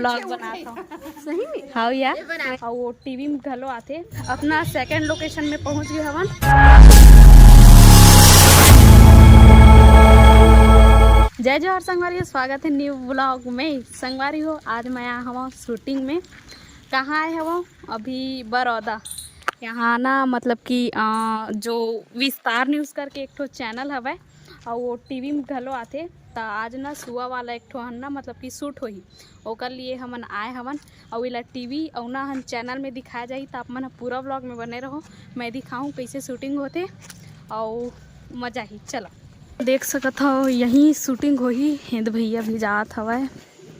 Blog बनाता हूँ सही में। हाँ यार, और वो टीवी में घलो आते। अपना सेकंड लोकेशन में पहुँच गए हवन। जय जोहर संगवारी हो, स्वागत है न्यू ब्लॉग में। संगवारी हो, आज मैं आया हूँ शूटिंग में। कहाँ आए हूँ? अभी बड़ौदा। यहाँ ना मतलब कि जो विस्तार न्यूज़ करके एक ठो चैनल हवा और वो टीवी में घलो आते। तो आज ना सुआ वाला एक ठो हन ना मतलब कि शूट होही, ओकर लिए हमन आए हवन। और इला टीवी और ना हम चैनल में दिखाया जाही। तो आप मन पूरा ब्लॉग में बने रहो, मैं दिखाऊँ कैसे शूटिंग होते और मज़ा ही। चलो देख सकत हो, यहीं शूटिंग होही। हिंद भैया भी जात हवा,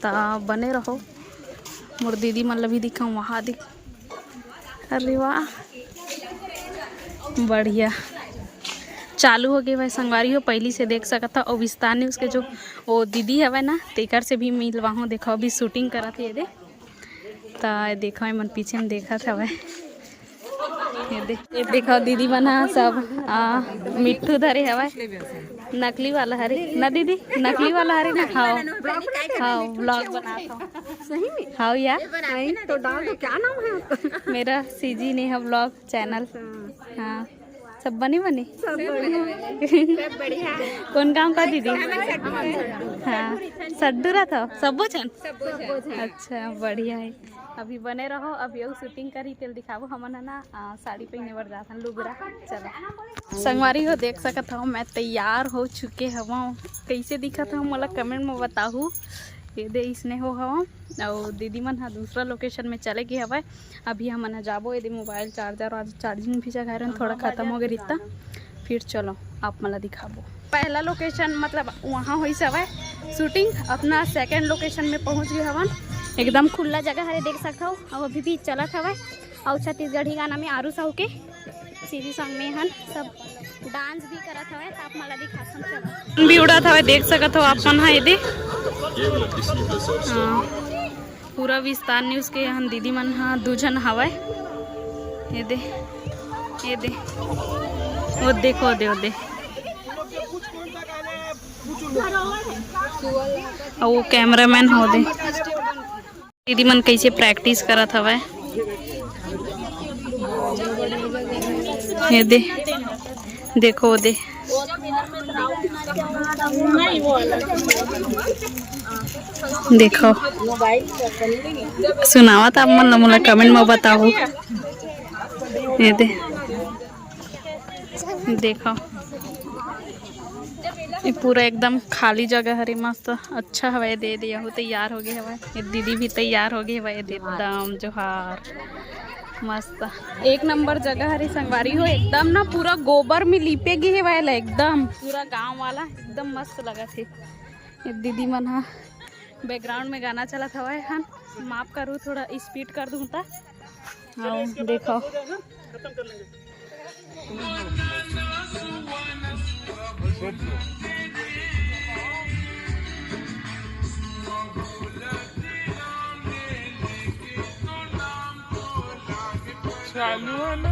तो बने रहो। मोर दीदी मन भी दिखाऊँ वहाँ दिख। अरे वाह, बढ़िया चालू हो गए भाई संगवारी हो। पहली से देख सकता था। और विस्तार न्यूज़ के जो वो दीदी हवे ना, तेकर से भी मिलवाऊँ। देखो अभी शूटिंग करा थे ये तो देखो मन पीछे में देखा था। ये देखो दीदी बना सब मिट्टू धरे हवा। नकली वाला हरे ना दीदी, नकली वाला हरे ना। हाँ हाँ, ब्लॉग बनाता हूँ सही में। हाँ यार, तो डाल दो। क्या नाम है आपका? मेरा सीजी नेहा ब्लॉग चैनल। हाँ, सब बनी सब बढ़िया। कौन काम का दीदी? हाँ, सड्डूरा था सबो छन। अच्छा बढ़िया है, अभी बने रहो। अभी वो शूटिंग करी तेल दिखाबो। हमन है ना साड़ी पहने बर जाथन लुगरा। चलो संगवारी हो, देख सकत हो मैं तैयार हो चुके हवा। कैसे दिखत हो मोला कमेंट में बताहू। ये दे इसने हो हवा और दीदी मन हाँ दूसरा लोकेशन में चले गए हवा। अभी हमन जाबो। ये मोबाइल चार्जर और चार्जिंग भी जगह रहे थोड़ा ख़त्म हो गया रिश्ता। फिर चलो आप मला दिखाबो। पहला लोकेशन मतलब वहाँ हुई सवा शूटिंग। अपना सेकंड लोकेशन में पहुँच गए हवन। एकदम खुला जगह है, देख सकते हो। और अभी भी चलत हवा। और छत्तीसगढ़ी गाना में आरू साहू के सीधी सॉन्ग में हन सब डांस भी करत हवा। तो आप मला दिखासन। चलो भी उड़ात हवा, देख सकत हो आप मन। हाँ ये हाँ, पूरा विस्तार न्यूज़ के यहाँ दीदी मन हाँ दूजन हवा। ये दे वो देखो दे और वो कैमरामैन हो दे। दीदी मन कैसे प्रैक्टिस करत हवा। ये दे देखो दे। देखो सुनावा था मन मोला कमेंट में बताओ। ये दे देखो, ये पूरा एकदम खाली जगह हरी मस्त अच्छा हवा। दे दिया हो, तैयार हो गए हवा। ये दीदी भी तैयार हो गई हवा। ये एकदम जोहार, मस्त एक नंबर जगह हरी संगवारी हो। एकदम ना पूरा गोबर में लिपे गए है वाला, एकदम पूरा गांव वाला एकदम मस्त लगा थे। ये दीदी मन हाँ बैकग्राउंड में गाना चला था वह हन। माफ करूँ थोड़ा स्पीड कर दूँ ता। हाँ देखो चालू है ना।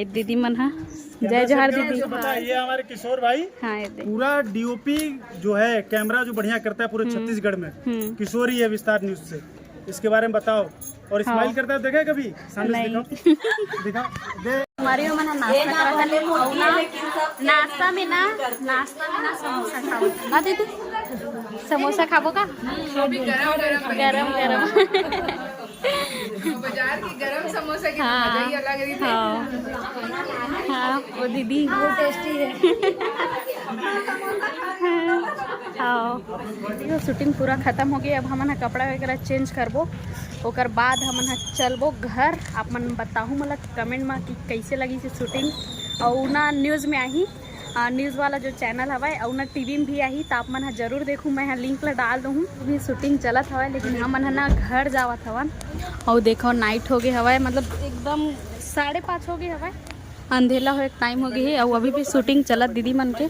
ये दीदी मन हा जय जोहार दीदी। ये हमारे किशोर भाई हाँ ये दे पूरा डीओपी जो है कैमरा जो बढ़िया करता है पूरे छत्तीसगढ़ में, किशोर ही है विस्तार न्यूज से। इसके बारे में बताओ। और स्माइल करता है देखे कभी? सामने से दिखाओ दे। हमारी मन नाश्ता करा था और नाश्ता में ना समोसा खाओ ना दीदी। समोसा खाबो का? गरम गरम बाजार की गरम समोसा की हाँ, मजा ही अलग है। हाँ वो दीदी वो टेस्टी है। हाँ शूटिंग पूरा खत्म हो गई। अब हमन कपड़ा वगैरह चेंज करबो, ओकर बाद हमन चलबो घर। आप मन बताहूँ मला कमेंट में कि कैसे लगी से शूटिंग। और ना न्यूज़ में आई न्यूज़ वाला जो चैनल हवाए और ना टीवी में भी आई, तो आप मन जरूर देखूँ। मैं लिंक ला डाल दूँ। अभी शूटिंग चलत हवा, लेकिन हमन ना घर जावत हवन। और देखो नाइट हो गए हवाए, मतलब एकदम 5:30 हो गए हवाए, अंधेला हो एक टाइम हो गई है। और अभी भी शूटिंग चलत दीदी मन के।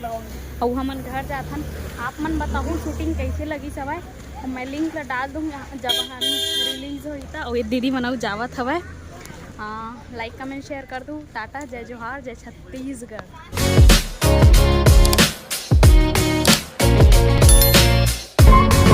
और हमन घर जाथन। आप मन बताऊँ शूटिंग कैसे लगी सवाए, मैं लिंक ला डाल दूँ जब हम रिलीज हुई था। और ये दीदी मनाऊ जावत हवा। लाइक कमेंट शेयर कर दूँ। टाटा, जय जोहार, जय छत्तीसगढ़।